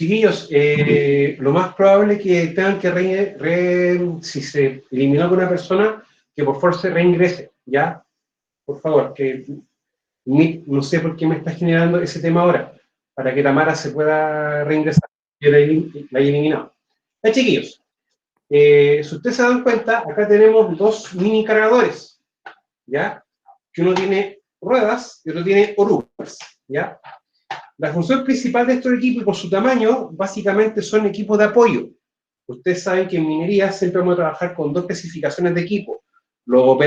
Chiquillos, lo más probable es que tengan que si se eliminó alguna persona, que por favor se reingrese, ¿ya? Por favor, que no sé por qué me está generando ese tema ahora, para que Tamara se pueda reingresar. Yo la he eliminado. Ya, chiquillos, si ustedes se dan cuenta, acá tenemos dos mini cargadores, ¿ya? Que uno tiene ruedas y otro tiene orugas, ¿ya? La función principal de estos equipos, por su tamaño, básicamente son equipos de apoyo. Ustedes saben que en minería siempre vamos a trabajar con dos clasificaciones de equipo, los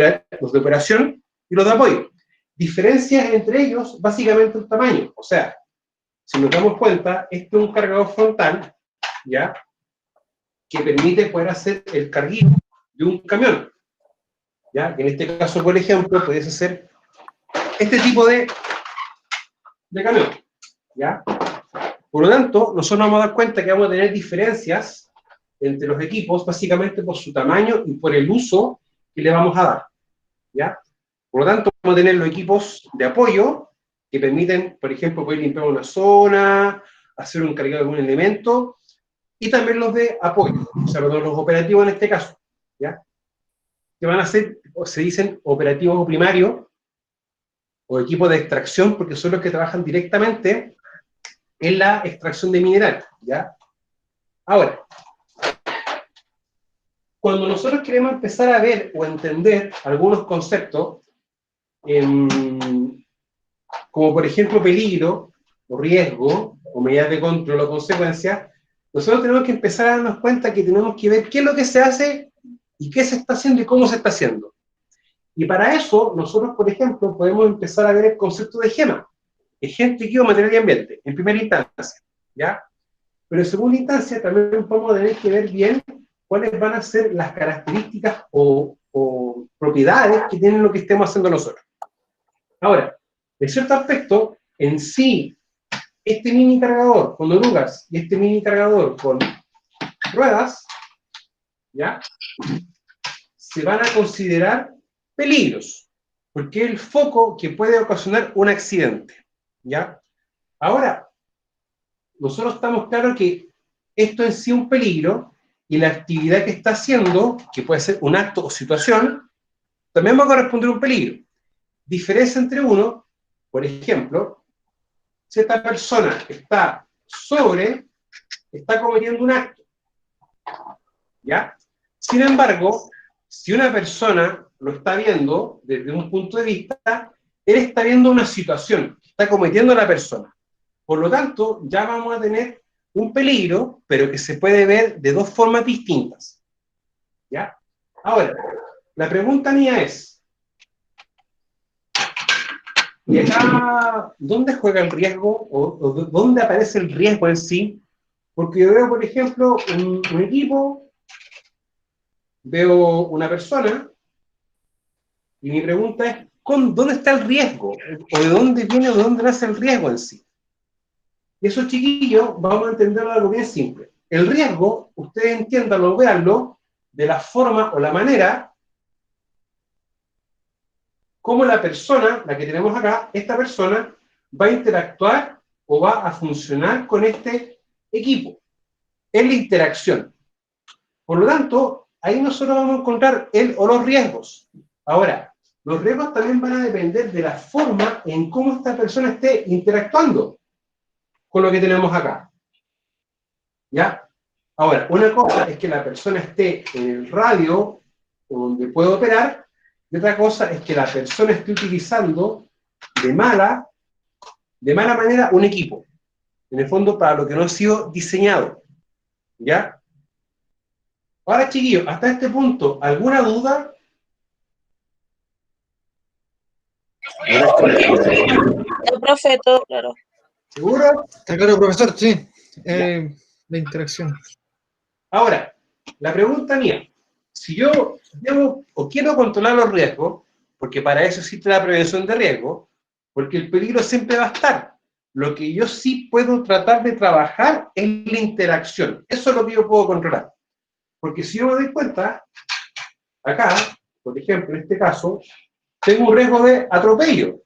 de operación y los de apoyo. Diferencias entre ellos, básicamente el tamaño. O sea, si nos damos cuenta, este es un cargador frontal, ¿ya? Que permite poder hacer el carguillo de un camión, ¿ya? Que en este caso, por ejemplo, pudiese ser este tipo de camión, ¿ya? Por lo tanto, nosotros nos vamos a dar cuenta que vamos a tener diferencias entre los equipos, básicamente por su tamaño y por el uso que le vamos a dar, ¿ya? Por lo tanto, vamos a tener los equipos de apoyo que permiten, por ejemplo, poder limpiar una zona, hacer un cargado de algún elemento, y también los de apoyo, o sea, los operativos en este caso, ¿ya? Que van a ser, o se dicen operativos primarios, o equipos de extracción, porque son los que trabajan directamente en la extracción de mineral, ¿ya? Ahora, cuando nosotros queremos empezar a ver o entender algunos conceptos, como por ejemplo peligro, o riesgo, o medidas de control o consecuencias, nosotros tenemos que empezar a darnos cuenta que tenemos que ver qué es lo que se hace y qué se está haciendo y cómo se está haciendo. Y para eso, nosotros, por ejemplo, podemos empezar a ver el concepto de GEMA, Agente Químico, Material y Ambiente, en primera instancia, ¿ya? Pero en segunda instancia también vamos a tener que ver bien cuáles van a ser las características o propiedades que tienen lo que estemos haciendo nosotros. Ahora, de cierto aspecto, en sí, este mini cargador con orugas y este mini cargador con ruedas, ¿ya? Se van a considerar peligros, porque es el foco que puede ocasionar un accidente, ¿ya? Ahora, nosotros estamos claros que esto en sí es un peligro y la actividad que está haciendo, que puede ser un acto o situación, también va a corresponder a un peligro. Diferencia entre uno, por ejemplo, si esta persona está cometiendo un acto, ¿ya? Sin embargo, si una persona lo está viendo desde un punto de vista, él está viendo una situación que está cometiendo la persona. Por lo tanto, ya vamos a tener un peligro, pero que se puede ver de dos formas distintas, ¿ya? Ahora, la pregunta mía es, ¿y acá dónde juega el riesgo o dónde aparece el riesgo en sí? Porque yo veo, por ejemplo, un equipo, veo una persona, y mi pregunta es, ¿dónde está el riesgo? ¿O de dónde viene o de dónde nace el riesgo en sí? Y eso, chiquillos, vamos a entenderlo algo bien simple. El riesgo, ustedes entiéndanlo, véanlo, de la forma o la manera como la persona, la que tenemos acá, esta persona, va a interactuar o va a funcionar con este equipo. Es la interacción. Por lo tanto, ahí nosotros vamos a encontrar el o los riesgos. Ahora, los riesgos también van a depender de la forma en cómo esta persona esté interactuando con lo que tenemos acá. ¿Ya? Ahora, una cosa es que la persona esté en el radio donde puede operar, y otra cosa es que la persona esté utilizando de mala manera un equipo. En el fondo, para lo que no ha sido diseñado. ¿Ya? Ahora, chiquillos, hasta este punto, ¿alguna duda? El profe, todo claro. ¿Seguro? Está claro, profesor, sí. Ya. La interacción. Ahora, la pregunta mía, si yo debo o quiero controlar los riesgos, porque para eso existe la prevención de riesgo, porque el peligro siempre va a estar. Lo que yo sí puedo tratar de trabajar es la interacción. Eso es lo que yo puedo controlar. Porque si yo me doy cuenta, acá, por ejemplo, en este caso, tengo un riesgo de atropello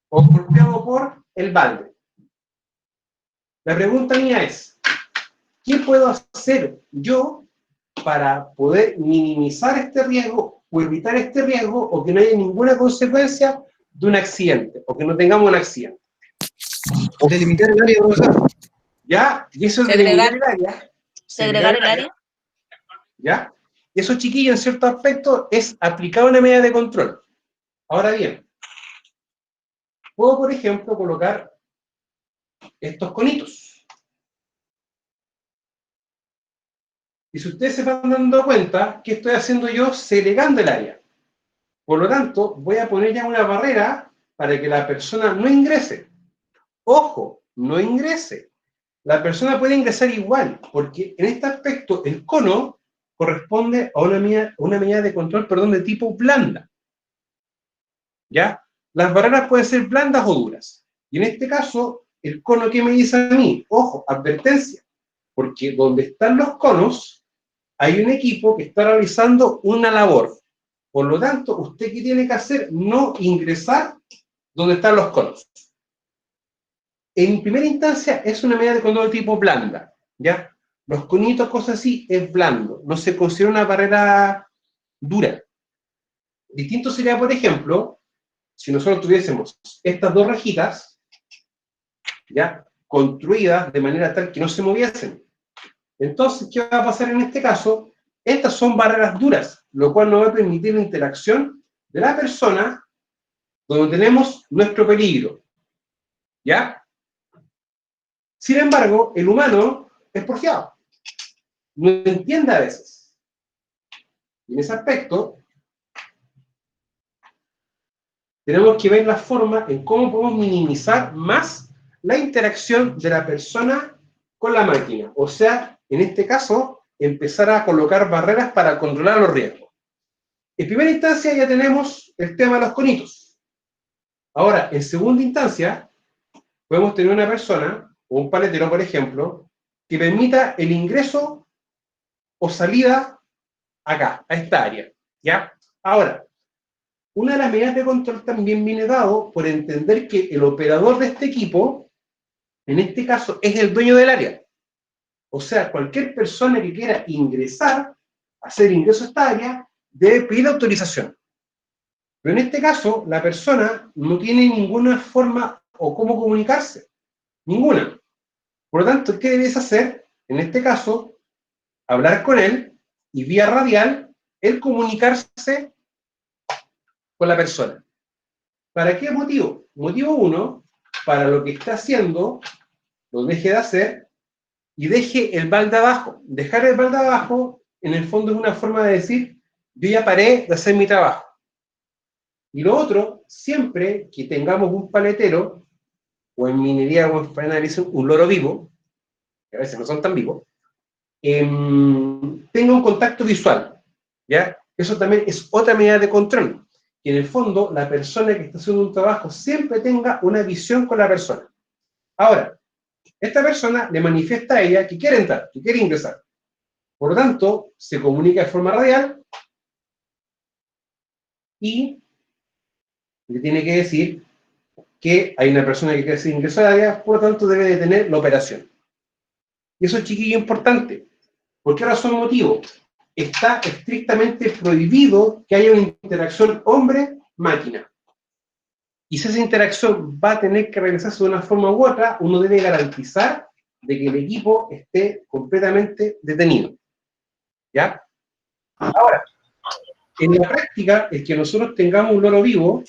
o golpeado por el balde. La pregunta mía es, ¿qué puedo hacer yo para poder minimizar este riesgo o evitar este riesgo o que no haya ninguna consecuencia de un accidente o que no tengamos un accidente? Delimitar el área, profesor. ¿Ya? Y eso es Segregar. delimitar el área. Segregar el área. ¿Ya? Y eso, chiquillos, en cierto aspecto, es aplicar una medida de control. Ahora bien, puedo, por ejemplo, colocar estos conitos. Y si ustedes se van dando cuenta, ¿qué estoy haciendo yo? Segregando el área. Por lo tanto, voy a poner ya una barrera para que la persona no ingrese. Ojo, no ingrese. La persona puede ingresar igual, porque en este aspecto el cono corresponde a una medida de control, perdón, de tipo blanda. ¿Ya? Las barreras pueden ser blandas o duras. Y en este caso, el cono, ¿qué me dice a mí? Ojo, advertencia, porque donde están los conos, hay un equipo que está realizando una labor. Por lo tanto, ¿usted qué tiene que hacer? No ingresar donde están los conos. En primera instancia, es una medida de control de tipo blanda, ¿ya? Los conitos, cosas así, es blando. No se considera una barrera dura. Distinto sería, por ejemplo, si nosotros tuviésemos estas dos rajitas, ¿ya? Construidas de manera tal que no se moviesen. Entonces, ¿qué va a pasar en este caso? Estas son barreras duras, lo cual no va a permitir la interacción de la persona donde tenemos nuestro peligro. ¿Ya? Sin embargo, el humano es porfiado. No entiende a veces. Y en ese aspecto, tenemos que ver la forma en cómo podemos minimizar más la interacción de la persona con la máquina. O sea, en este caso, empezar a colocar barreras para controlar los riesgos. En primera instancia ya tenemos el tema de los conitos. Ahora, en segunda instancia, podemos tener una persona, o un paletero, por ejemplo, que permita el ingreso o salida acá, a esta área. ¿Ya? Ahora, una de las medidas de control también viene dado por entender que el operador de este equipo, en este caso, es el dueño del área. O sea, cualquier persona que quiera ingresar, hacer ingreso a esta área, debe pedir autorización. Pero en este caso, la persona no tiene ninguna forma o cómo comunicarse. Ninguna. Por lo tanto, ¿qué debes hacer? En este caso, hablar con él y vía radial, él comunicarse con la persona. ¿Para qué motivo? Motivo uno, para lo que está haciendo, lo deje de hacer y deje el balde abajo. Dejar el balde abajo, en el fondo, es una forma de decir, yo ya paré de hacer mi trabajo. Y lo otro, siempre que tengamos un paletero, o en minería o en faena dicen un loro vivo, que a veces no son tan vivos, tenga un contacto visual, ¿ya? Eso también es otra medida de control, que en el fondo la persona que está haciendo un trabajo siempre tenga una visión con la persona. Ahora, esta persona le manifiesta a ella que quiere entrar, que quiere ingresar. Por lo tanto, se comunica de forma radial y le tiene que decir que hay una persona que quiere hacer ingreso al área, por lo tanto debe detener la operación. Y eso es, chiquillo, importante. ¿Por qué razón o motivo? Está estrictamente prohibido que haya una interacción hombre-máquina. Y si esa interacción va a tener que realizarse de una forma u otra, uno debe garantizar de que el equipo esté completamente detenido. ¿Ya? Ahora, en la práctica, el que nosotros tengamos un loro vivo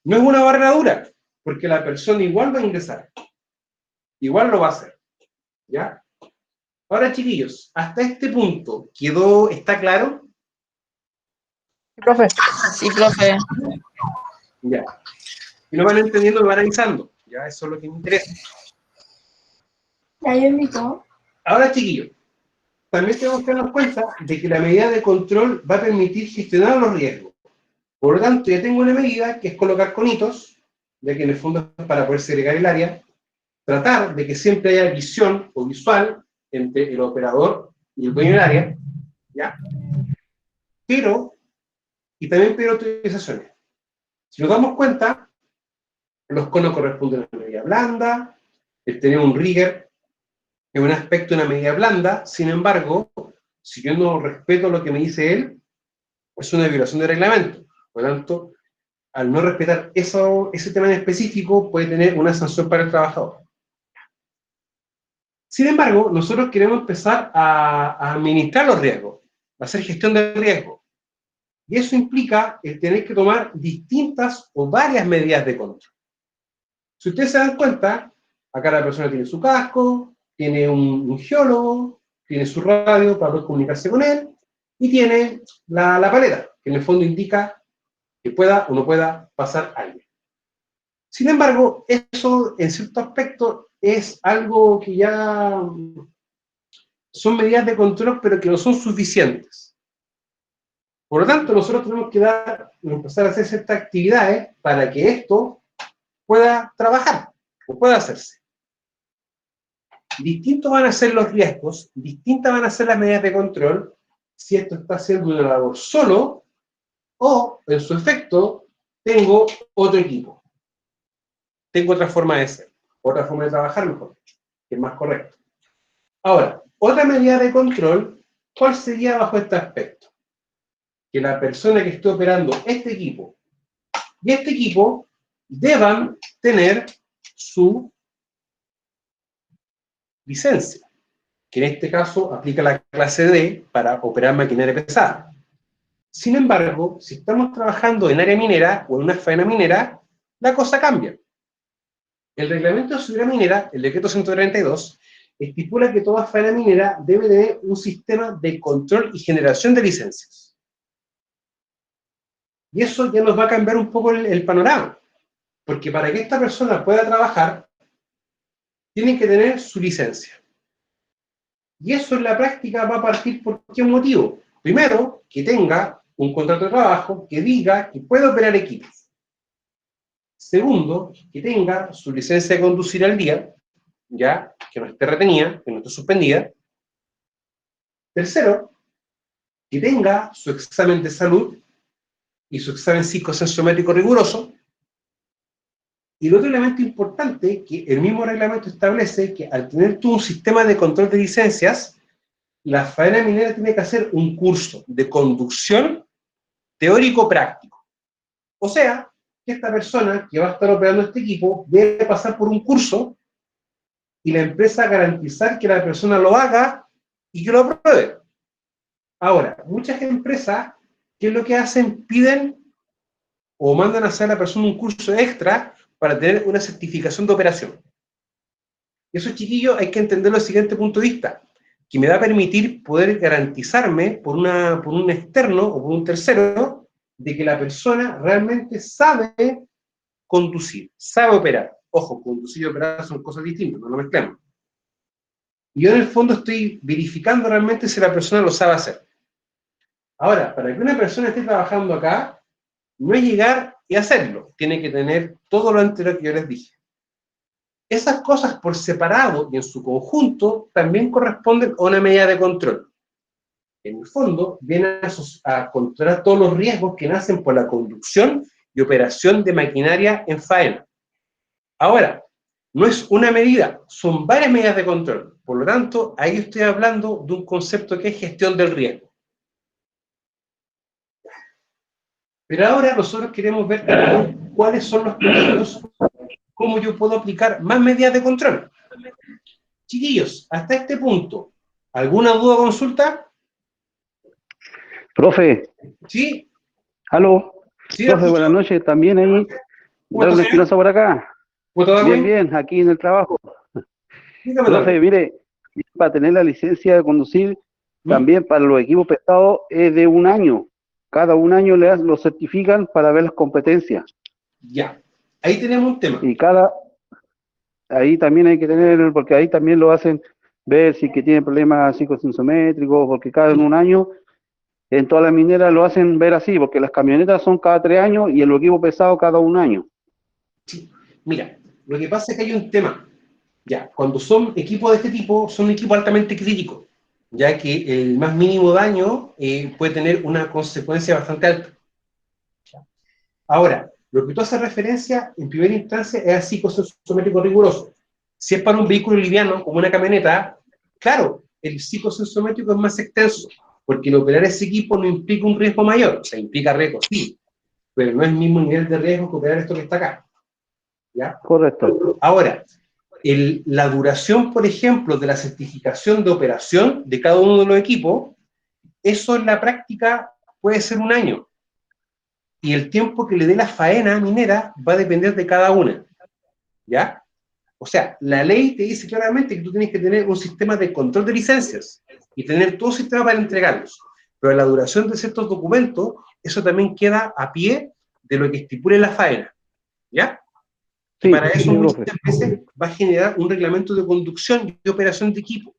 no es una barrera dura, porque la persona igual va a ingresar. Igual lo va a hacer. ¿Ya? Ahora, chiquillos, hasta este punto, ¿está claro? Profe. Sí, profe. Ya. Y lo van entendiendo, lo van analizando. Ya, eso es lo que me interesa. ¿Ya yo invito? Ahora, chiquillos, también tenemos que darnos cuenta de que la medida de control va a permitir gestionar los riesgos. Por lo tanto, ya tengo una medida que es colocar conitos, ya que en el fondo es para poder segregar el área, tratar de que siempre haya visión o visual entre el operador y el dueño del área, ¿ya? Pero, y también pedir autorizaciones. Si nos damos cuenta, los conos corresponden a una medida blanda, el tener un rigger Es un aspecto, una medida blanda. Sin embargo, si yo no respeto lo que me dice él, es una violación de reglamento. Por lo tanto, al no respetar ese tema en específico, puede tener una sanción para el trabajador. Sin embargo, nosotros queremos empezar a administrar los riesgos, a hacer gestión del riesgo. Y eso implica el tener que tomar distintas o varias medidas de control. Si ustedes se dan cuenta, acá la persona tiene su casco, tiene un geólogo, tiene su radio para poder comunicarse con él, y tiene la paleta, que en el fondo indica que pueda o no pueda pasar alguien. Sin embargo, eso en cierto aspecto es algo que ya son medidas de control, pero que no son suficientes. Por lo tanto, nosotros tenemos que empezar a hacer ciertas actividades para que esto pueda trabajar o pueda hacerse. Distintos van a ser los riesgos, distintas van a ser las medidas de control, si esto está haciendo una labor solo o, en su efecto, tengo otro equipo. Tengo otra forma de ser, otra forma de trabajar, mejor dicho, que es más correcto. Ahora, otra medida de control, ¿cuál sería bajo este aspecto? Que la persona que esté operando este equipo y este equipo deban tener su licencia, que en este caso aplica la clase D para operar maquinaria pesada. Sin embargo, si estamos trabajando en área minera o en una faena minera, la cosa cambia. El reglamento de seguridad minera, el decreto 132, estipula que toda faena minera debe tener un sistema de control y generación de licencias. Y eso ya nos va a cambiar un poco el panorama, porque para que esta persona pueda trabajar, tiene que tener su licencia. Y eso en la práctica va a partir por qué motivo. Primero, que tenga un contrato de trabajo que diga que puede operar equipos. Segundo, que tenga su licencia de conducir al día, ya, que no esté retenida, que no esté suspendida. Tercero, que tenga su examen de salud y su examen psicosensométrico riguroso. Y el otro elemento importante, que el mismo reglamento establece que al tener tú un sistema de control de licencias, la faena minera tiene que hacer un curso de conducción teórico-práctico. O sea, que esta persona que va a estar operando este equipo debe pasar por un curso y la empresa garantizar que la persona lo haga y que lo apruebe. Ahora, muchas empresas, ¿qué es lo que hacen? Piden o mandan a hacer a la persona un curso extra para tener una certificación de operación. Y eso, chiquillos, hay que entenderlo desde el siguiente punto de vista, que me va a permitir poder garantizarme por un externo o por un tercero de que la persona realmente sabe conducir, sabe operar. Ojo, conducir y operar son cosas distintas, no lo mezclamos. Y yo en el fondo estoy verificando realmente si la persona lo sabe hacer. Ahora, para que una persona esté trabajando acá, no es llegar y hacerlo, tiene que tener todo lo anterior que yo les dije. Esas cosas por separado y en su conjunto también corresponden a una medida de control. En el fondo, vienen a controlar todos los riesgos que nacen por la conducción y operación de maquinaria en faena. Ahora, no es una medida, son varias medidas de control. Por lo tanto, ahí estoy hablando de un concepto que es gestión del riesgo. Pero ahora nosotros queremos ver también cuáles son los peligros, cómo yo puedo aplicar más medidas de control. Chiquillos, hasta este punto, ¿alguna duda o consulta? Profe, ¿Sí? aló, ¿Sí? profe, buenas noches, también ahí, ¿Cómo estás, Darle señor? Espinosa por acá, ¿Todo bien, bien? bien, aquí en el trabajo. Dígame, Profe, mire, para tener la licencia de conducir, también para los equipos pesados es de un año, cada un año lo certifican para ver las competencias, Ya, ahí tenemos un tema. y ahí también hay que tener, porque ahí también lo hacen ver si que tiene problemas psicosensométricos, porque cada un año, en todas las mineras lo hacen ver así, porque las camionetas son cada 3 años y el equipo pesado cada un año. Sí. Mira, lo que pasa es que hay un tema. Ya, cuando son equipos de este tipo, son equipos altamente críticos, ya que el más mínimo daño puede tener una consecuencia bastante alta. Ahora, lo que tú haces referencia en primera instancia es a psicosensométrico riguroso. Si es para un vehículo liviano, como una camioneta, claro, el psicosensométrico es más extenso, porque el operar ese equipo no implica un riesgo mayor, o sea, implica riesgo, sí, pero no es el mismo nivel de riesgo que operar esto que está acá. ¿Ya? Correcto. Ahora, la duración, por ejemplo, de la certificación de operación de cada uno de los equipos, eso en la práctica puede ser 1 año. Y el tiempo que le dé la faena minera va a depender de cada una. ¿Ya? O sea, la ley te dice claramente que tú tienes que tener un sistema de control de licencias y tener todo un sistema para entregarlos. Pero la duración de ciertos documentos, eso también queda a pie de lo que estipule la faena. ¿Ya? Y Sí, para eso sí, muchas profe. veces va a generar un reglamento de conducción y operación de equipo,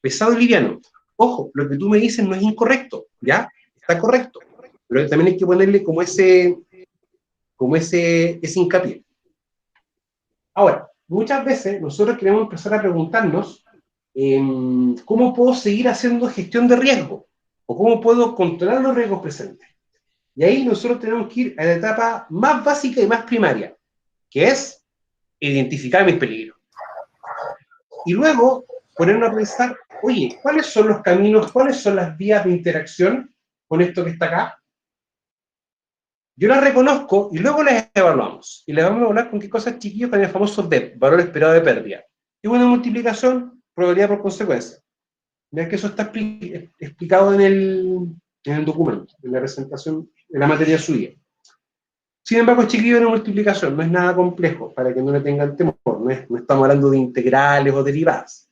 pesado y liviano. Ojo, lo que tú me dices no es incorrecto, ¿ya? Está correcto. Pero también hay que ponerle como ese hincapié. Ahora, muchas veces nosotros queremos empezar a preguntarnos ¿cómo puedo seguir haciendo gestión de riesgo? ¿O cómo puedo controlar los riesgos presentes? Y ahí nosotros tenemos que ir a la etapa más básica y más primaria, que es identificar mis peligros. Y luego ponernos a pensar, oye, ¿cuáles son los caminos, cuáles son las vías de interacción con esto que está acá? Yo las reconozco y luego las evaluamos. Y les vamos a evaluar con qué cosas, chiquillos, con el famoso DEP, valor esperado de pérdida. Y una multiplicación, probabilidad por consecuencia. Ya que eso está explicado en el documento, en la presentación, en la materia suya. Sin embargo, chiquillos, una multiplicación no es nada complejo, para que no le tengan temor. No estamos hablando de integrales o derivadas,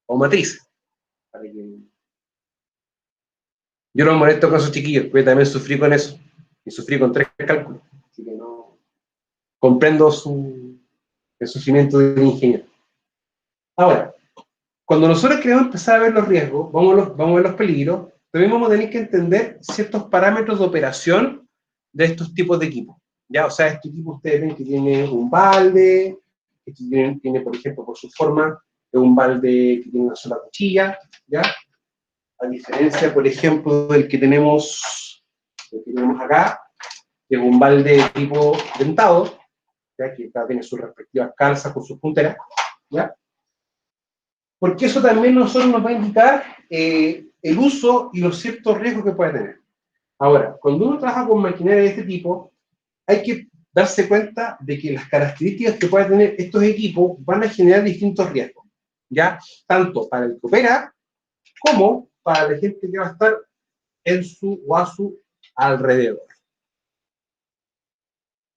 o matrices. Para que... Yo no me molesto con esos chiquillos, porque también sufrí con eso. Y sufrí con 3 cálculos. Así que no... Comprendo el sufrimiento del ingeniero. Ahora, cuando nosotros queremos empezar a ver los riesgos, vamos a ver los peligros, también vamos a tener que entender ciertos parámetros de operación de estos tipos de equipos. ¿Ya? O sea, este equipo ustedes ven que tiene un balde, que tiene, por ejemplo, por su forma, un balde que tiene una sola cuchilla, ¿ya? A diferencia, por ejemplo, del que tenemos acá, que es un balde tipo dentado, ¿ya? Que acá tiene sus respectivas calzas con sus punteras, ¿ya? Porque eso también nosotros nos va a indicar el uso y los ciertos riesgos que puede tener. Ahora, cuando uno trabaja con maquinaria de este tipo, hay que darse cuenta de que las características que pueden tener estos equipos van a generar distintos riesgos, ¿ya? Tanto para el que opera, como para la gente que va a estar en su o a su alrededor.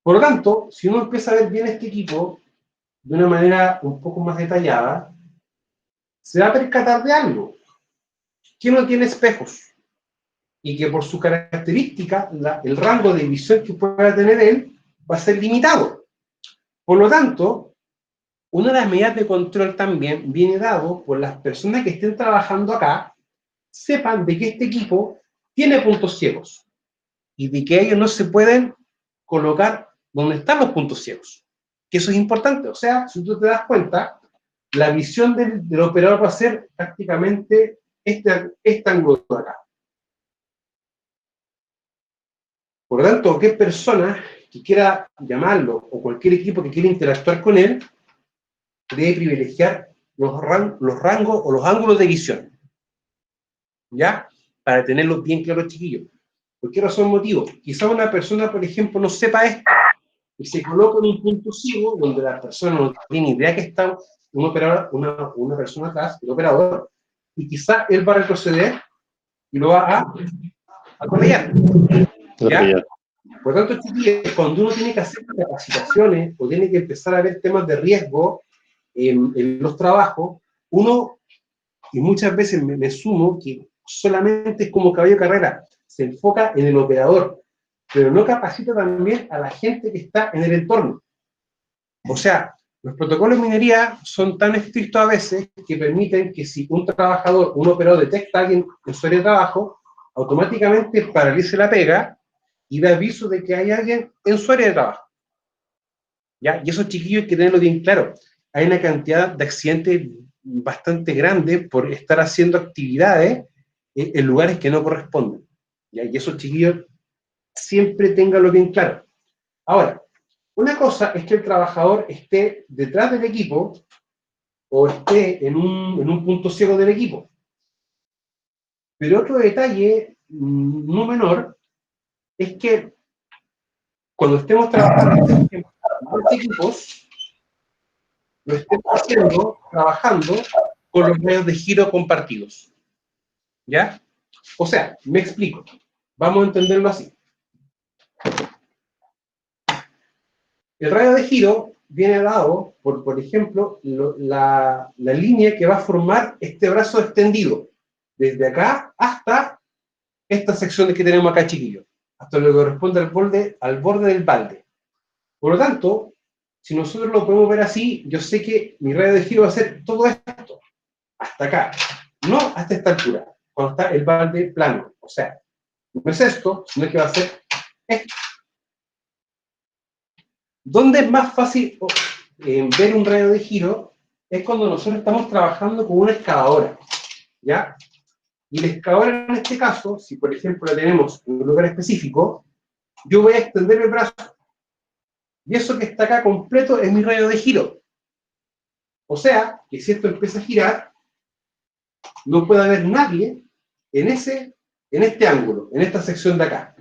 Por lo tanto, si uno empieza a ver bien este equipo de una manera un poco más detallada, se va a percatar de algo, que no tiene espejos, y que por su característica, el rango de visión que pueda tener él va a ser limitado. Por lo tanto, una de las medidas de control también viene dado por las personas que estén trabajando acá, sepan de que este equipo tiene puntos ciegos, y de que ellos no se pueden colocar donde están los puntos ciegos. Que eso es importante. O sea, si tú te das cuenta, la visión del operador va a ser prácticamente este ángulo de acá. Por lo tanto, cualquier persona que quiera llamarlo o cualquier equipo que quiera interactuar con él debe privilegiar los rangos o los ángulos de visión. ¿Ya? Para tenerlos bien claros, chiquillos. ¿Por qué razón motivo? Quizá una persona, por ejemplo, no sepa esto y se coloca en un punto ciego donde la persona no tiene idea que está un operador, una persona atrás, el operador, y quizá él va a retroceder y lo va a correr. ¿Ya? Por lo tanto, chiquillos, cuando uno tiene que hacer capacitaciones o tiene que empezar a ver temas de riesgo en los trabajos, uno, y muchas veces me sumo, que solamente es como caballo de carrera, se enfoca en el operador, pero no capacita también a la gente que está en el entorno. O sea, los protocolos de minería son tan estrictos a veces que permiten que si un trabajador, un operador detecta a alguien en su área de trabajo, automáticamente paralice la pega y da aviso de que hay alguien en su área de trabajo. ¿Ya? Y esos chiquillos hay que tenerlo bien claro. Hay una cantidad de accidentes bastante grande por estar haciendo actividades en lugares que no corresponden. ¿Ya? Y esos chiquillos siempre ténganlo bien claro. Ahora, una cosa es que el trabajador esté detrás del equipo, o esté en un punto ciego del equipo. Pero otro detalle no menor es que cuando estemos trabajando, por ejemplo, con los equipos, lo estemos haciendo, trabajando con los rayos de giro compartidos. ¿Ya? O sea, me explico. Vamos a entenderlo así. El radio de giro viene dado por ejemplo, la línea que va a formar este brazo extendido, desde acá hasta esta sección que tenemos acá, chiquillos, hasta lo que corresponde al borde del balde. Por lo tanto, si nosotros lo podemos ver así, yo sé que mi radio de giro va a ser todo esto, hasta acá, no hasta esta altura, cuando está el balde plano. O sea, no es esto, sino que va a ser esto. ¿Dónde es más fácil ver un radio de giro? Es cuando nosotros estamos trabajando con una excavadora, ¿ya? Y la excavadora en este caso, si por ejemplo la tenemos en un lugar específico, yo voy a extender el brazo. Y eso que está acá completo es mi radio de giro. O sea, que si esto empieza a girar, no puede haber nadie en este ángulo, en esta sección de acá.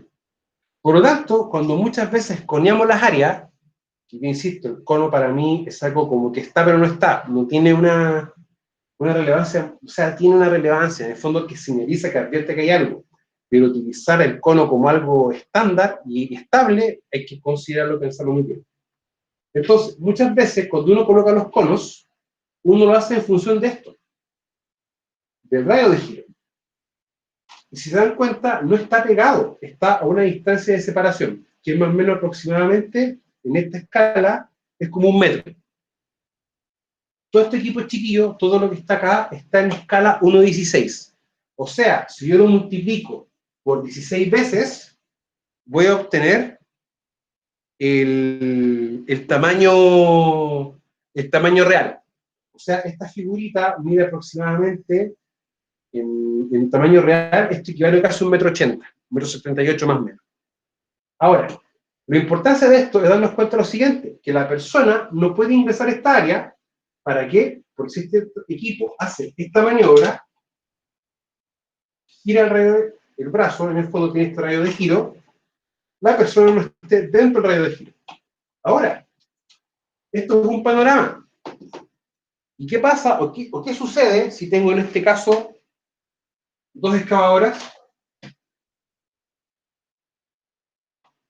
Por lo tanto, cuando muchas veces coneamos las áreas, y yo insisto, el cono para mí es algo como que está pero no está, no tiene una relevancia, o sea, tiene una relevancia, en el fondo que señaliza, que advierte que hay algo, pero utilizar el cono como algo estándar y estable, hay que considerarlo, pensarlo muy bien. Entonces, muchas veces, cuando uno coloca los conos, uno lo hace en función de esto, del radio de giro. Y si se dan cuenta, no está pegado, está a una distancia de separación, que es más o menos aproximadamente, en esta escala, es como 1 metro. Todo este equipo chiquillo, todo lo que está acá, está en escala 1:16. O sea, si yo lo multiplico por 16 veces, voy a obtener el tamaño real. O sea, esta figurita mide aproximadamente, en tamaño real, esto equivale a casi 1,80 m, 1,78 m más o menos. Ahora, la importancia de esto es darnos cuenta de lo siguiente, que la persona no puede ingresar a esta área. ¿Para qué? Porque si este equipo hace esta maniobra, gira alrededor el brazo, en el fondo tiene este radio de giro, la persona no esté dentro del radio de giro. Ahora, esto es un panorama. ¿Y qué pasa o qué sucede si tengo en este caso 2 excavadoras?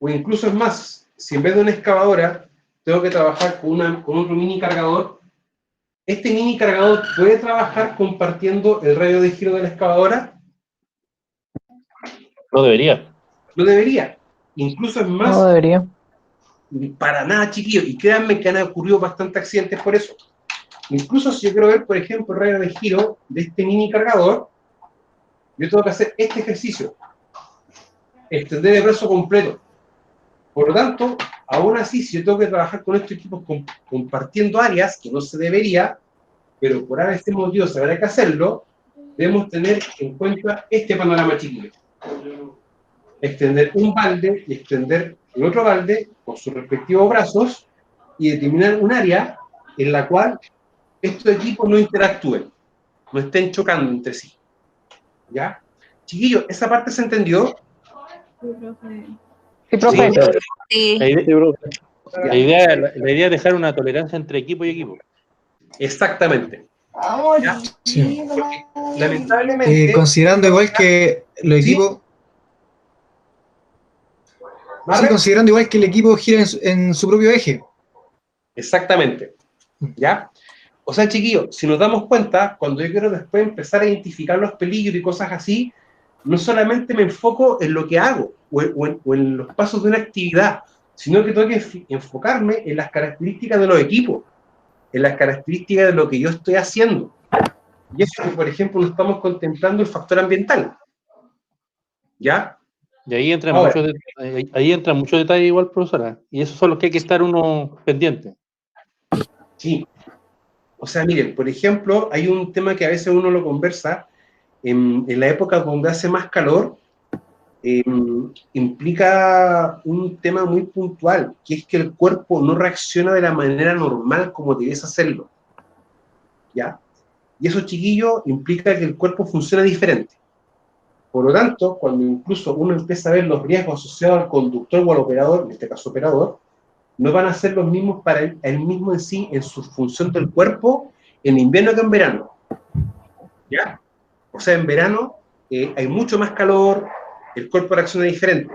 O incluso es más, si en vez de una excavadora tengo que trabajar con otro mini cargador, ¿este mini cargador puede trabajar compartiendo el radio de giro de la excavadora? No debería. No debería. Incluso es más. No debería. Para nada, chiquillos. Y créanme que han ocurrido bastantes accidentes por eso. Incluso si yo quiero ver, por ejemplo, el radio de giro de este mini cargador, yo tengo que hacer este ejercicio. Extender el brazo completo. Por lo tanto, aún así, si yo tengo que trabajar con estos equipos compartiendo áreas, que no se debería, pero por haber este motivo sabrá que hacerlo, debemos tener en cuenta este panorama, chiquillos. Extender un balde y extender el otro balde con sus respectivos brazos y determinar un área en la cual estos equipos no interactúen, no estén chocando entre sí. ¿Ya? Chiquillos, ¿esa parte se entendió? Sí, profe. Sí. La idea es dejar una tolerancia entre equipo y equipo. Exactamente. ¿Ya? Sí. Porque, lamentablemente... Considerando igual que los ¿Sí? equipos... ¿Marre? Sí, considerando igual que el equipo gira en su propio eje. Exactamente. ¿Ya? O sea, chiquillos, si nos damos cuenta, cuando yo quiero después empezar a identificar los peligros y cosas así, no solamente me enfoco en lo que hago o en los pasos de una actividad, sino que tengo que enfocarme en las características de los equipos, en las características de lo que yo estoy haciendo. Y eso que, por ejemplo, no estamos contemplando el factor ambiental. ¿Ya? Y ahí entran Ahora, muchos detalles igual, profesora. Y esos son los que hay que estar uno pendiente. Sí. O sea, miren, por ejemplo, hay un tema que a veces uno lo conversa, en la época donde hace más calor, implica un tema muy puntual, que es que el cuerpo no reacciona de la manera normal como debiese hacerlo. ¿ya? Y eso, chiquillo, implica que el cuerpo funciona diferente. Por lo tanto, cuando incluso uno empieza a ver los riesgos asociados al conductor o al operador, en este caso operador, no van a ser los mismos para él mismo en sí, en su función del cuerpo, en invierno que en verano. ¿Ya? O sea, en verano hay mucho más calor, el cuerpo reacciona diferente.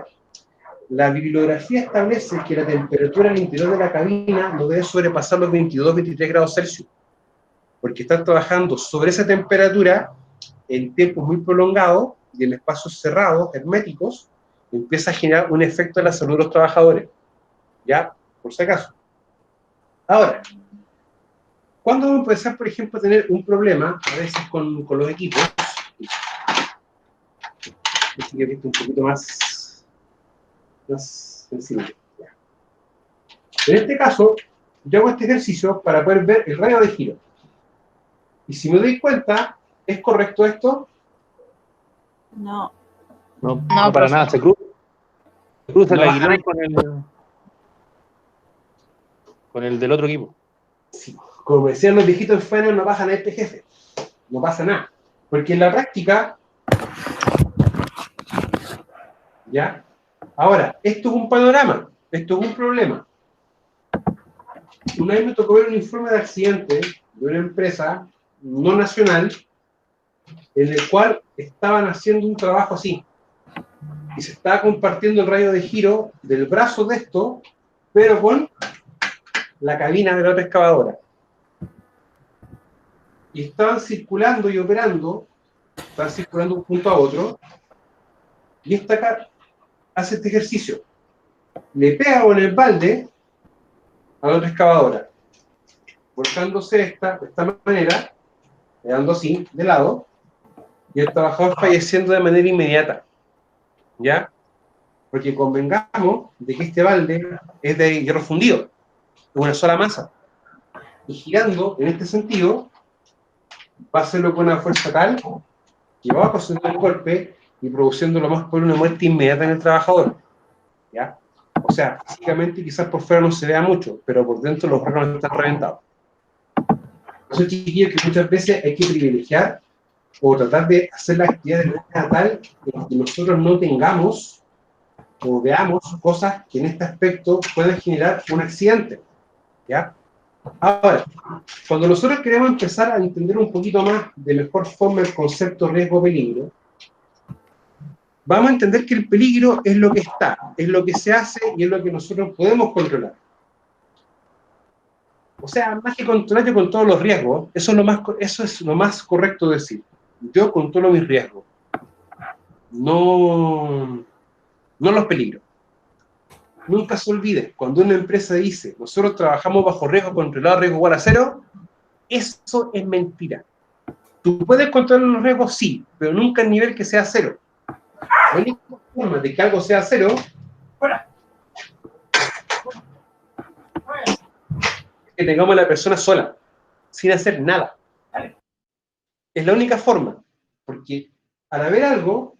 La bibliografía establece que la temperatura al interior de la cabina no debe sobrepasar los 22-23 grados Celsius, porque están trabajando sobre esa temperatura en tiempos muy prolongados y en espacios cerrados, herméticos, empieza a generar un efecto en la salud de los trabajadores. ¿Ya? Por si acaso. Ahora, ¿cuándo vamos a empezar, por ejemplo, a tener un problema, a veces con los equipos? Así que he visto un poquito más sensible. En este caso, yo hago este ejercicio para poder ver el radio de giro. Y si me doy cuenta, ¿es correcto esto? No. No, para profe. nada, se cruza No el baja aguilón con el del otro equipo. Sí. Como decían los viejitos en Faena, no bajan a este jefe. No pasa nada. Porque en la práctica, ¿ya? Ahora, esto es un panorama, esto es un problema. Una vez me tocó ver un informe de accidente de una empresa no nacional en el cual estaban haciendo un trabajo así. Y se estaba compartiendo el radio de giro del brazo de esto, pero con la cabina de la otra excavadora. Y estaban circulando y operando, estaban circulando de un punto a otro, y esta acá hace este ejercicio. Le pega con el balde a la otra excavadora, volcándose de esta manera, quedando así, de lado, y el trabajador falleciendo de manera inmediata. ¿Ya? Porque convengamos de que este balde es de hierro fundido, es una sola masa. Y girando en este sentido, va a hacerlo con una fuerza tal que va a causar el golpe y produciendo lo más por una muerte inmediata en el trabajador. ¿Ya? O sea, físicamente quizás por fuera no se vea mucho, pero por dentro los órganos están reventados. Por eso, chiquillos, que muchas veces hay que privilegiar o tratar de hacer la actividad de manera tal que nosotros no tengamos o veamos cosas que en este aspecto pueden generar un accidente. ¿Ya? Ahora, cuando nosotros queremos empezar a entender un poquito más de mejor forma el concepto riesgo-peligro, vamos a entender que el peligro es lo que está, es lo que se hace y es lo que nosotros podemos controlar. O sea, más que controlar, yo controlo los riesgos. Eso es lo más correcto decir. Yo controlo mis riesgos. No los peligros. Nunca se olvide, cuando una empresa dice, nosotros trabajamos bajo riesgo controlado, riesgo igual a 0, eso es mentira. ¿Tú puedes controlar los riesgos? Sí, pero nunca al nivel que sea 0. La única forma de que algo sea 0 es que tengamos a la persona sola, sin hacer nada. Es la única forma, porque al haber algo,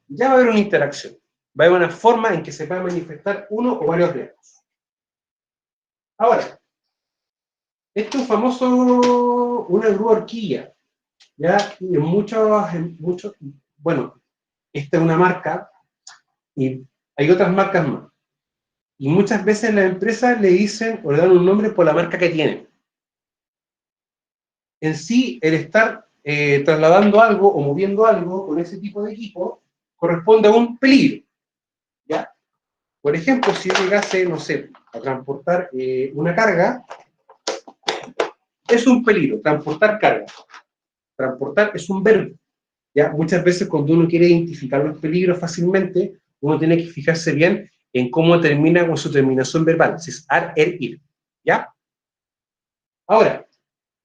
ya va a haber una interacción. Va a haber una forma en que se pueda manifestar uno o varios riesgos. Ahora, esto es una grúa horquilla. Ya en muchos, bueno, esta es una marca y hay otras marcas más. Y muchas veces las empresas le dicen o le dan un nombre por la marca que tienen. En sí, el estar trasladando algo o moviendo algo con ese tipo de equipo corresponde a un peligro. ¿Ya? Por ejemplo, si yo llegase, no sé, a transportar una carga, es un peligro, transportar carga. Transportar es un verbo. ¿Ya? Muchas veces cuando uno quiere identificar los peligros fácilmente, uno tiene que fijarse bien en cómo termina con su terminación verbal, si es ar, er, ir. ¿Ya? Ahora,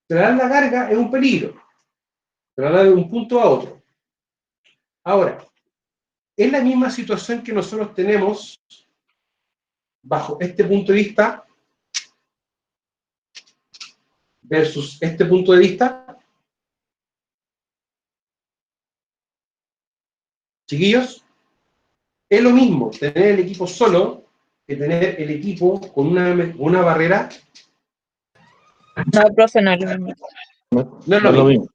trasladar la carga es un peligro. Trasladar de un punto a otro. Ahora, es la misma situación que nosotros tenemos bajo este punto de vista versus este punto de vista. Chiquillos, es lo mismo tener el equipo solo que tener el equipo con una barrera. No, profe, no es lo mismo. No es lo mismo.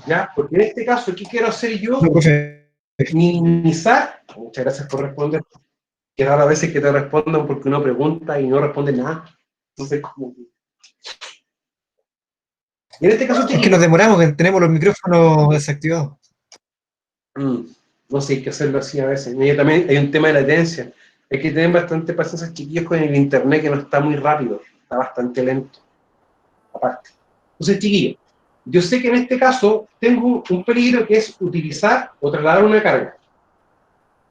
¿Ya? Porque en este caso, ¿qué quiero hacer yo? No, profe. Minimizar. Muchas gracias por responder. Que rara veces que te respondan porque uno pregunta y no responde nada. Entonces, como... Y en este caso, Es que nos demoramos, que tenemos los micrófonos desactivados. No sé, hay que hacerlo así a veces. Y también hay un tema de latencia. Hay que tener bastante paciencia, chiquillos, con el internet, que no está muy rápido, está bastante lento, aparte. Entonces, chiquillos, yo sé que en este caso tengo un peligro que es utilizar o trasladar una carga.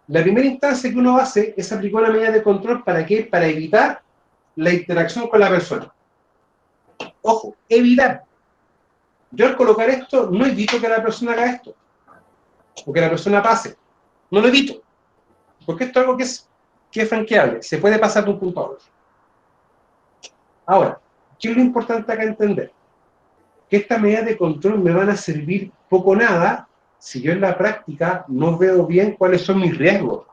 La primera instancia que uno hace es aplicar una medida de control. ¿Para qué? Para evitar la interacción con la persona. Ojo, evitar. Yo al colocar esto, no evito que la persona haga esto, o que la persona pase. No lo evito. Porque esto es algo que es franqueable. Se puede pasar de un punto a otro. Ahora, ¿qué es lo importante acá entender? Que estas medidas de control me van a servir poco o nada si yo en la práctica no veo bien cuáles son mis riesgos.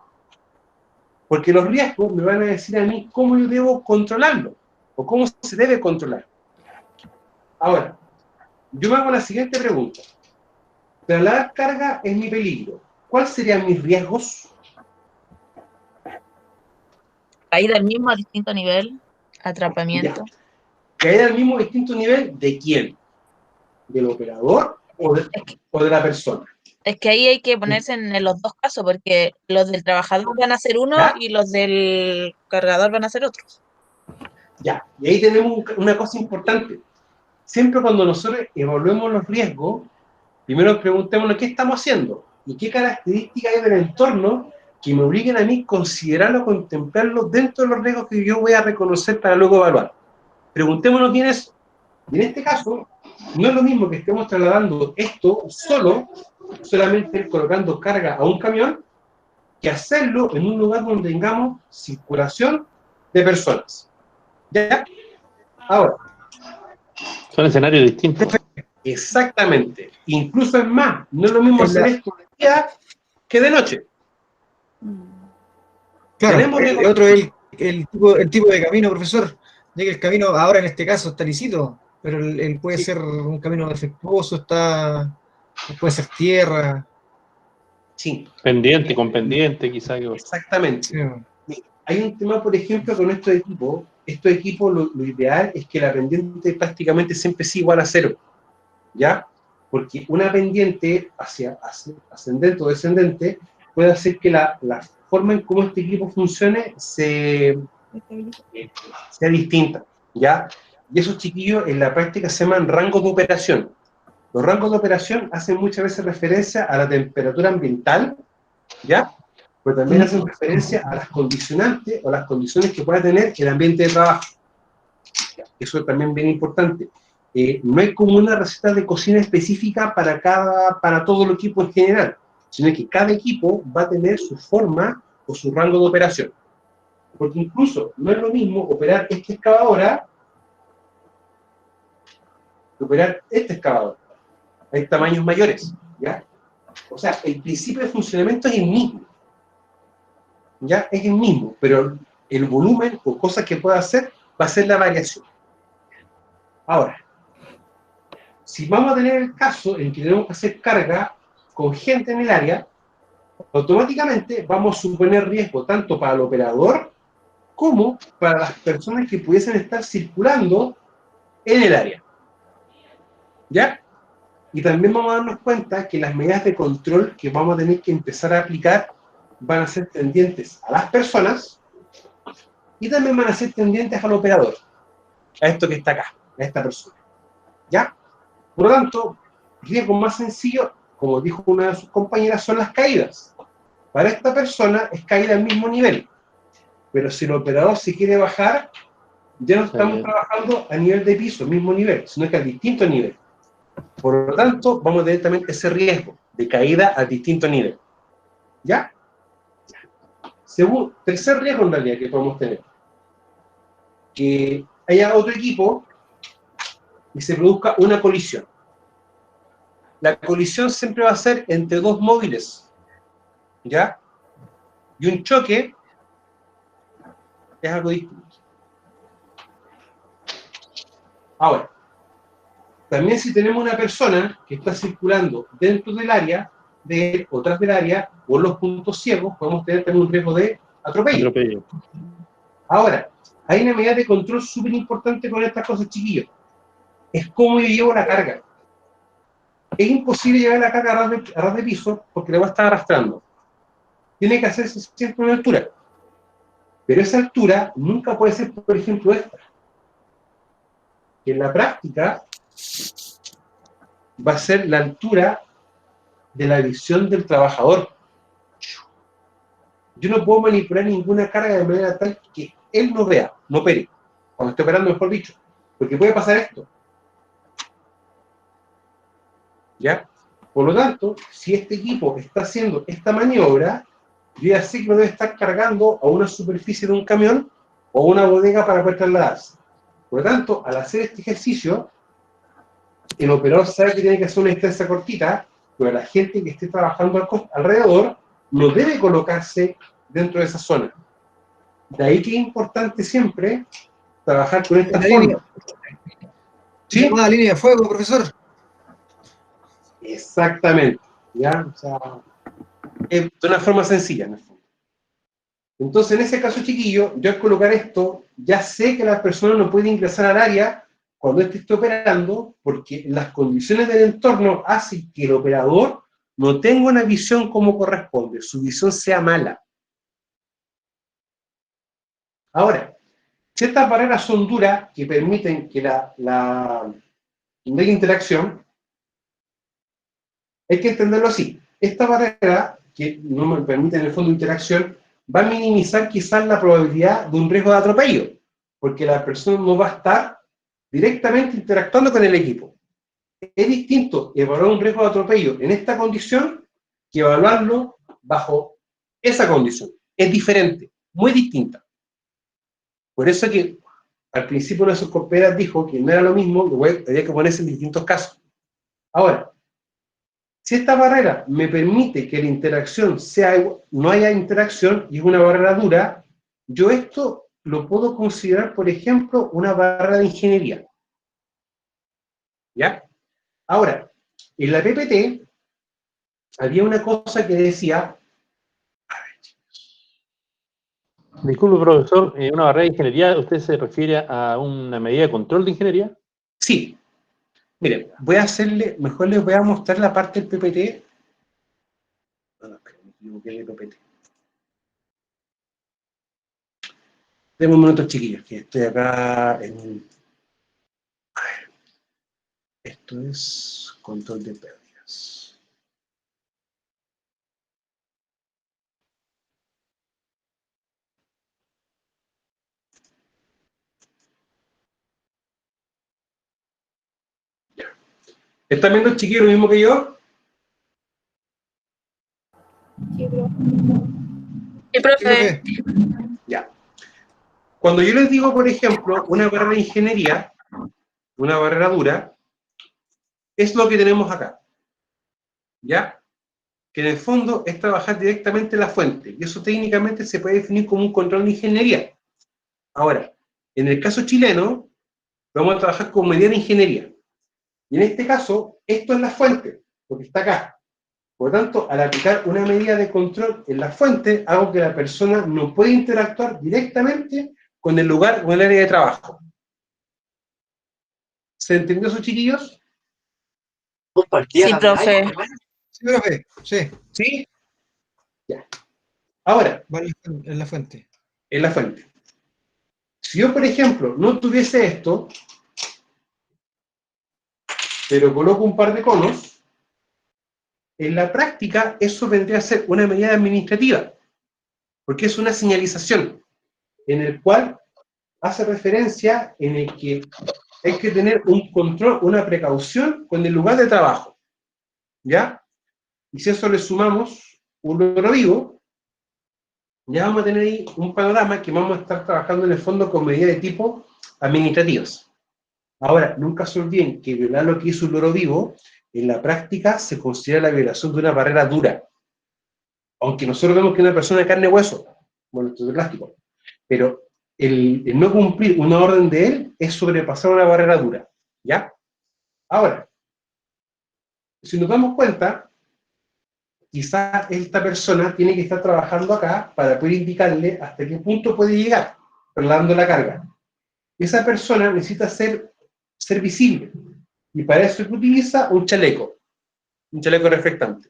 Porque los riesgos me van a decir a mí cómo yo debo controlarlo, o cómo se debe controlar. Ahora, yo me hago la siguiente pregunta. Trasladar carga es mi peligro. ¿Cuáles serían mis riesgos? Caída al mismo a distinto nivel, atrapamiento. Ya. Caer al mismo distinto nivel, ¿de quién? ¿Del operador o de la persona? Es que ahí hay que ponerse en los dos casos, porque los del trabajador van a ser uno ¿Ya? y los del cargador van a ser otros. Ya, y ahí tenemos una cosa importante. Siempre cuando nosotros evaluemos los riesgos, primero preguntémonos qué estamos haciendo y qué características hay del entorno que me obliguen a mí considerarlo, contemplarlo dentro de los riesgos que yo voy a reconocer para luego evaluar. Preguntémonos bien eso. Y en este caso, no es lo mismo que estemos trasladando esto solamente colocando carga a un camión, que hacerlo en un lugar donde tengamos circulación de personas. ¿Ya? Ahora, Son escenarios distintos. exactamente. Incluso es más, no es lo mismo hacer esto de día que de noche. Claro, Tenemos que... otro es el tipo de camino, profesor, ya que el camino ahora en este caso está lícito, pero él puede ser un camino defectuoso, puede ser tierra. Sí. Pendiente, con pendiente, quizá. Exactamente. Sí. Hay un tema, por ejemplo, con estos equipos. Estos equipos, lo ideal es que la pendiente prácticamente siempre sea igual a cero. ¿Ya? Porque una pendiente hacia ascendente o descendente puede hacer que la forma en cómo este equipo funcione sea distinta, ¿ya? Y esos chiquillos en la práctica se llaman rangos de operación. Los rangos de operación hacen muchas veces referencia a la temperatura ambiental, ¿ya? Pero también hacen referencia a las condicionantes o las condiciones que pueda tener el ambiente de trabajo. Eso es también bien importante. No hay como una receta de cocina específica para todo el equipo en general, sino que cada equipo va a tener su forma o su rango de operación. Porque incluso no es lo mismo operar esta excavadora que operar esta excavadora. Hay tamaños mayores, ¿ya? O sea, el principio de funcionamiento es el mismo. ¿Ya? Es el mismo, pero el volumen o cosas que pueda hacer va a ser la variación. Ahora, si vamos a tener el caso en que tenemos que hacer carga con gente en el área, automáticamente vamos a suponer riesgo tanto para el operador como para las personas que pudiesen estar circulando en el área. ¿Ya? Y también vamos a darnos cuenta que las medidas de control que vamos a tener que empezar a aplicar van a ser tendientes a las personas y también van a ser tendientes al operador, a esto que está acá, a esta persona. ¿Ya? Por lo tanto, riesgo más sencillo, como dijo una de sus compañeras, son las caídas. Para esta persona es caída al mismo nivel, pero si el operador se quiere bajar, ya no estamos trabajando a nivel de piso, mismo nivel, sino que a distinto nivel. Por lo tanto, vamos a tener también ese riesgo de caída a distinto nivel. ¿Ya? Tercer riesgo en realidad que podemos tener, que haya otro equipo y se produzca una colisión. La colisión siempre va a ser entre dos móviles, ¿ya? Y un choque es algo distinto. Ahora, también si tenemos una persona que está circulando dentro del área, o tras del área, o en los puntos ciegos, podemos tener también un riesgo de atropello. Ahora, hay una medida de control súper importante con estas cosas, chiquillos. Es cómo yo llevo la carga. Es imposible llevar la carga a ras de piso porque la voy a estar arrastrando. Tiene que hacerse siempre a una altura. Pero esa altura nunca puede ser, por ejemplo, esta. Que en la práctica va a ser la altura de la visión del trabajador. Yo no puedo manipular ninguna carga de manera tal que él no vea, no opere. Cuando esté operando, mejor dicho. Porque puede pasar esto. ¿Ya? Por lo tanto, si este equipo está haciendo esta maniobra, yo ya sé que lo debe estar cargando a una superficie de un camión o una bodega para poder trasladarse. Por lo tanto, al hacer este ejercicio, el operador sabe que tiene que hacer una distancia cortita, pero la gente que esté trabajando alrededor no debe colocarse dentro de esa zona. De ahí que es importante siempre trabajar con esta forma. ¿Sí? Llamada línea de fuego, profesor. Exactamente. ¿Ya? O sea, de una forma sencilla, en el fondo. Entonces, en ese caso, chiquillo, yo al colocar esto, ya sé que la persona no puede ingresar al área cuando esté operando, porque las condiciones del entorno hacen que el operador no tenga una visión como corresponde, su visión sea mala. Ahora, si estas barreras son duras, que permiten que no haya interacción, hay que entenderlo así. Esta barrera, que no me permite en el fondo interacción, va a minimizar quizás la probabilidad de un riesgo de atropello, porque la persona no va a estar directamente interactuando con el equipo. Es distinto evaluar un riesgo de atropello en esta condición que evaluarlo bajo esa condición. Es diferente, muy distinta. Por eso que al principio de sus coperas dijo que no era lo mismo, había que ponerse en distintos casos. Ahora, si esta barrera me permite que la interacción no haya interacción y es una barrera dura, yo esto lo puedo considerar, por ejemplo, una barrera de ingeniería. ¿Ya? Ahora, en la PPT había una cosa que decía... Disculpe, profesor, una barrera de ingeniería, ¿usted se refiere a una medida de control de ingeniería? Sí. Miren, mejor les voy a mostrar la parte del PPT. No, espera, me equivoqué en el PPT. Denme un minuto, chiquillos, que estoy acá en... A ver. Esto es control de pérdidas. Ya. ¿Están viendo, chiquillos, lo mismo que yo? Sí, profe. Ya. Cuando yo les digo, por ejemplo, una barrera de ingeniería, una barrera dura, es lo que tenemos acá. ¿Ya? Que en el fondo es trabajar directamente en la fuente. Y eso técnicamente se puede definir como un control de ingeniería. Ahora, en el caso chileno, vamos a trabajar con medida de ingeniería. Y en este caso, esto es la fuente, porque está acá. Por lo tanto, al aplicar una medida de control en la fuente, hago que la persona no pueda interactuar directamente con el lugar o el área de trabajo. ¿Se entendió eso, chiquillos? Sí, profe. Sí, profe. Sí. ¿Sí? Ya. Ahora, Vale, en la fuente. en la fuente. Si yo, por ejemplo, no tuviese esto, pero coloco un par de conos, en la práctica eso vendría a ser una medida administrativa, porque es una señalización en el cual hace referencia en el que hay que tener un control, una precaución con el lugar de trabajo, ¿ya? Y si a eso le sumamos un loro vivo, ya vamos a tener ahí un panorama que vamos a estar trabajando en el fondo con medidas de tipo administrativas. Ahora, nunca se olviden que violar lo que hizo un loro vivo, en la práctica se considera la violación de una barrera dura. Aunque nosotros vemos que una persona de carne y hueso, bueno, esto es de plástico, pero el no cumplir una orden de él es sobrepasar una barrera dura, ¿ya? Ahora, si nos damos cuenta, quizás esta persona tiene que estar trabajando acá para poder indicarle hasta qué punto puede llegar, trasladando la carga. Esa persona necesita ser visible, y para eso utiliza un chaleco reflectante.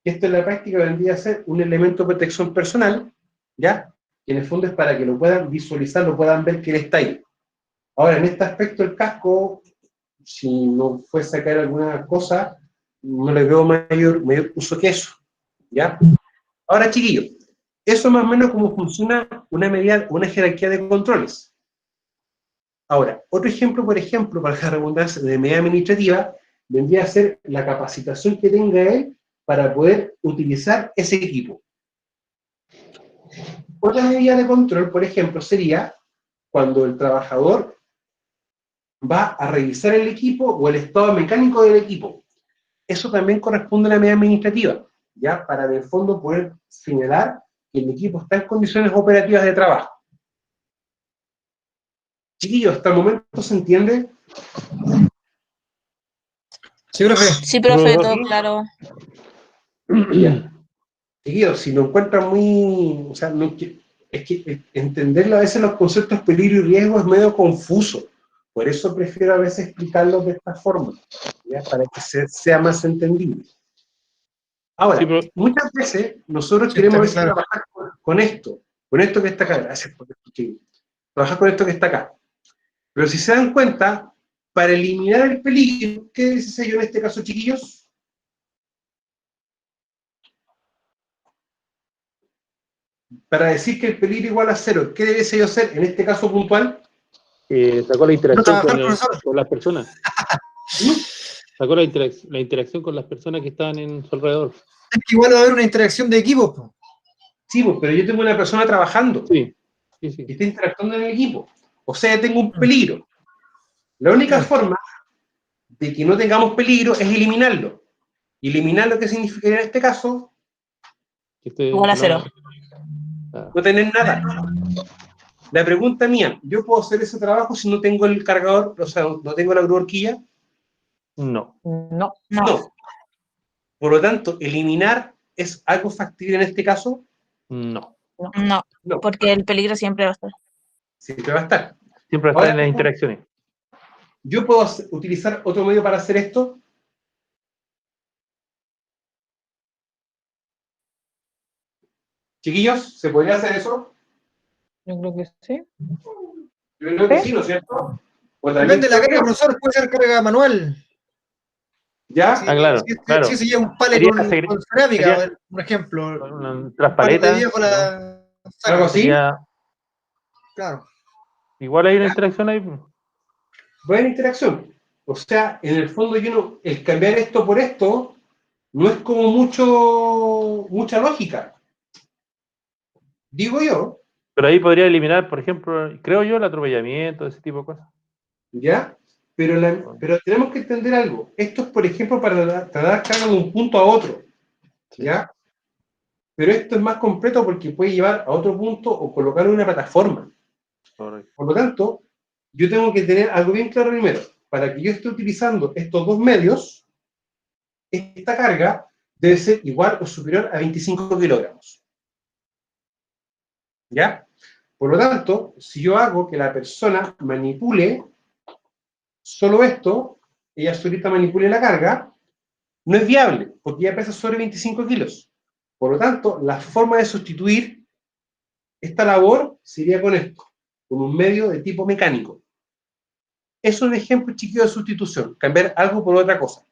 Esto en la práctica vendría a ser un elemento de protección personal, ¿ya? Que en el fondo es para que lo puedan visualizar, lo puedan ver que él está ahí. Ahora, en este aspecto, el casco, si no fuese a caer alguna cosa, no le veo mayor uso que eso, ¿ya? Ahora, chiquillos, eso más o menos cómo funciona una jerarquía de controles. Ahora, otro ejemplo, por ejemplo, para la redundancia de medida administrativa, vendría a ser la capacitación que tenga él para poder utilizar ese equipo. Otra medida de control, por ejemplo, sería cuando el trabajador va a revisar el equipo o el estado mecánico del equipo. Eso también corresponde a la medida administrativa, ¿ya? Para de fondo poder señalar que el equipo está en condiciones operativas de trabajo. Chiquillos, ¿hasta el momento se entiende? Sí, profe. Sí, profe, todo claro. Chiquillos, si lo encuentran muy... O sea, es que entenderlo a veces los conceptos peligro y riesgo es medio confuso. Por eso prefiero a veces explicarlos de esta forma, ¿ya? Para que sea más entendible. Ahora, Sí, muchas veces nosotros Sí, queremos está bien, claro. trabajar con esto que está acá. Gracias por esto, chiquillos. Trabajar con esto que está acá. Pero si se dan cuenta, para eliminar el peligro, ¿qué dice yo en este caso, chiquillos? Para decir que el peligro igual a cero, ¿qué debe yo hacer en este caso puntual? sacó la interacción trabajar, profesor. con las personas. Sacó la interacción con las personas que estaban en su alrededor. Es que igual va a haber una interacción de equipos, po. Sí, pues, pero yo tengo una persona trabajando Sí. que está interactuando en el equipo. O sea, tengo un peligro. La única Claro. forma de que no tengamos peligro es eliminarlo. Y eliminarlo, ¿qué significaría en este caso? Igual a cero. No tener nada. La pregunta mía, ¿yo puedo hacer ese trabajo si no tengo el cargador, o sea, no tengo la grúa horquilla? No. No. Por lo tanto, eliminar es algo factible en este caso. No. No, Porque el peligro siempre va a estar. siempre va a estar. Siempre está Ahora, en las interacciones. ¿yo puedo utilizar otro medio para hacer esto? Chiquillos, ¿se podría hacer eso? Yo creo que sí. Yo creo que sí, ¿no es cierto? O también Depende de la carga, creo, profesor, puede ser carga manual. ¿ya? Sí, Claro, claro. Si se lleva un palé Sería- con cerámica, sería- por ejemplo. Con una Un palé de traspaleta. viejo la ¿Algo saca. así? Sería, Claro. igual hay una interacción ahí. Buena interacción. O sea, en el fondo el cambiar esto por esto no es como mucha lógica. Digo yo, Pero ahí podría eliminar, por ejemplo, creo yo, el atropellamiento, ese tipo de cosas. ¿ya? Pero tenemos que entender algo. Esto es, por ejemplo, para trasladar carga de un punto a otro, ¿ya? Pero esto es más completo porque puede llevar a otro punto o colocarlo en una plataforma. Correcto. Por lo tanto, yo tengo que tener algo bien claro primero. Para que yo esté utilizando estos dos medios, esta carga debe ser igual o superior a 25 kilogramos. ¿Ya? Por lo tanto, si yo hago que la persona manipule solo esto, ella solita manipule la carga, no es viable, porque ya pesa sobre 25 kilos. Por lo tanto, la forma de sustituir esta labor sería con esto, con un medio de tipo mecánico. Es un ejemplo chiquito de sustitución, cambiar algo por otra cosa.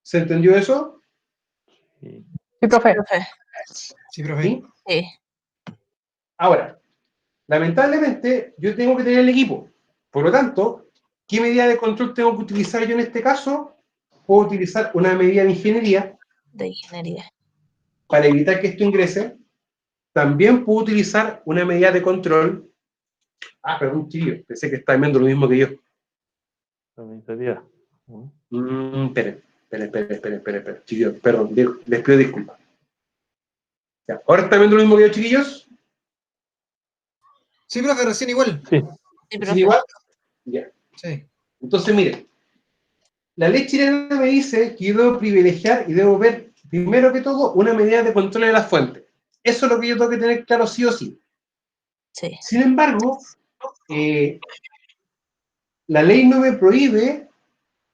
¿Se entendió eso? Sí. Sí, profe. Sí, profe. ¿Sí? Sí. Ahora, lamentablemente, yo tengo que tener el equipo. Por lo tanto, ¿qué medida de control tengo que utilizar yo en este caso? Puedo utilizar una medida de ingeniería De ingeniería. para evitar que esto ingrese. También puedo utilizar una medida de control. Ah, perdón, chiquillo, pensé que estaba viendo lo mismo que yo. Administrativa. Esperen, chiquillos, perdón, les pido disculpas. Ya, ¿ahora están viendo lo mismo que yo, chiquillos? Sí, profe, recién igual. Sí. Sí, ¿Sí, profe. igual? Ya. Sí. Entonces, miren, la ley chilena me dice que yo debo privilegiar y debo ver, primero que todo, una medida de control de las fuentes. Eso es lo que yo tengo que tener claro sí o sí. Sí. Sin embargo, la ley no me prohíbe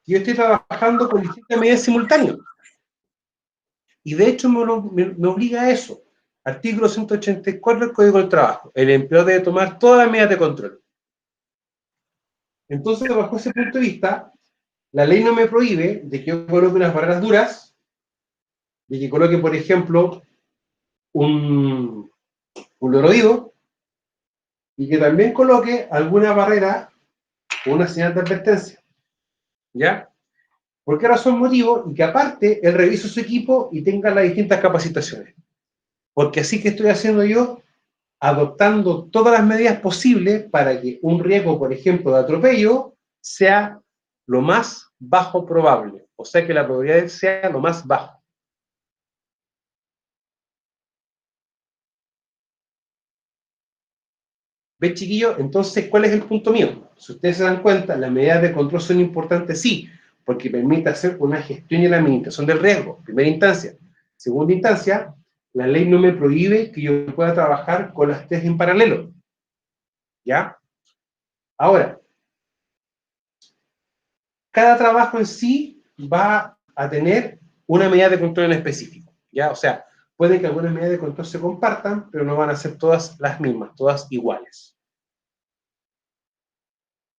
que yo esté trabajando con distintas medidas simultáneas. Y de hecho me obliga a eso. Artículo 184 del Código del Trabajo. El empleador debe tomar todas las medidas de control. Entonces, bajo ese punto de vista, la ley no me prohíbe de que yo coloque unas barreras duras, de que coloque, por ejemplo, un oído, y que también coloque alguna barrera o una señal de advertencia. ¿Ya? ¿Por qué razón motivo? Y que aparte él revise su equipo y tenga las distintas capacitaciones. Porque así que estoy haciendo yo, adoptando todas las medidas posibles para que un riesgo, por ejemplo, de atropello, sea lo más bajo probable. O sea, que la probabilidad sea lo más bajo. ¿Ves, chiquillos? Entonces, ¿cuál es el punto mío? Si ustedes se dan cuenta, las medidas de control son importantes, sí, porque permite hacer una gestión y la administración del riesgo, primera instancia. Segunda instancia, la ley no me prohíbe que yo pueda trabajar con las tres en paralelo. ¿Ya? Ahora, cada trabajo en sí va a tener una medida de control en específico. ¿Ya? O sea, puede que algunas medidas de control se compartan, pero no van a ser todas las mismas, todas iguales.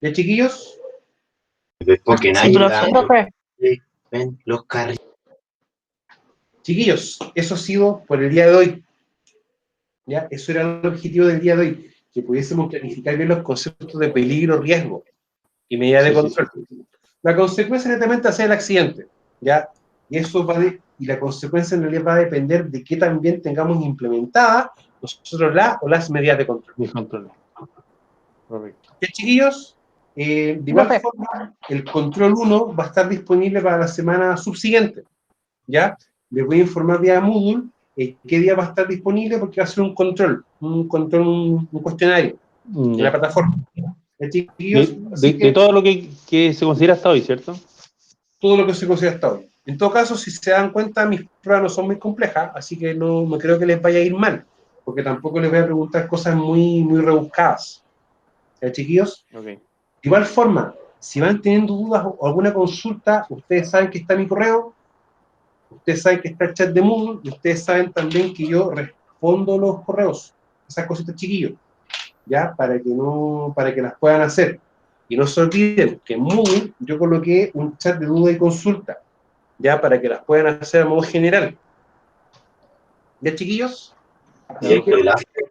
¿Ya, chiquillos? Porque Sí, nadie profe. ven los carriles. Chiquillos, eso ha sido por el día de hoy. ¿Ya? Eso era el objetivo del día de hoy, que pudiésemos clarificar bien los conceptos de peligro, riesgo y medida de control. La consecuencia netamente va a ser el accidente, ¿ya? Y eso y la consecuencia en realidad va a depender de qué también tengamos implementadas nosotros las medidas de control. Mis controles. Correcto. ¿Ya, chiquillos? De igual forma, el control 1 va a estar disponible para la semana subsiguiente, ¿ya? Les voy a informar vía Moodle qué día va a estar disponible porque va a ser un cuestionario en la plataforma. ¿Ya, chiquillos? Así De que todo lo que se considera hasta hoy, ¿cierto? todo lo que se considera hasta hoy. En todo caso, si se dan cuenta, mis pruebas no son muy complejas, así que no creo que les vaya a ir mal, porque tampoco les voy a preguntar cosas muy, muy rebuscadas. ¿Ya, chiquillos? Okay. De igual forma, si van teniendo dudas o alguna consulta, ustedes saben que está mi correo, ustedes saben que está el chat de Moodle, y ustedes saben también que yo respondo los correos, esas cositas, chiquillos, ¿ya? Para que las puedan hacer. Y no se olviden que en Moodle yo coloqué un chat de duda y consulta, ya para que las puedan hacer a modo general. ¿Ya, chiquillos? Ya,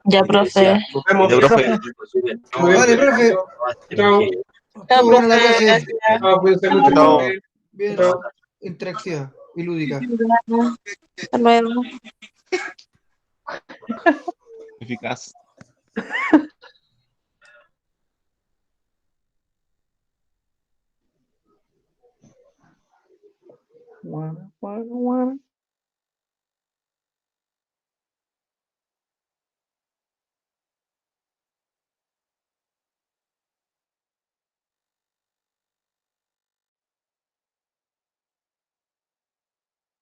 Ya, profe. Nos vemos. Ya, profe. Vale, profe. Chao. Chao, Estuvo buena la profe. clase. Gracias. Chao, cuídense mucho. Chao. Bien, Chao. interactiva y lúdica. Hasta luego. Eficaz. Wanna.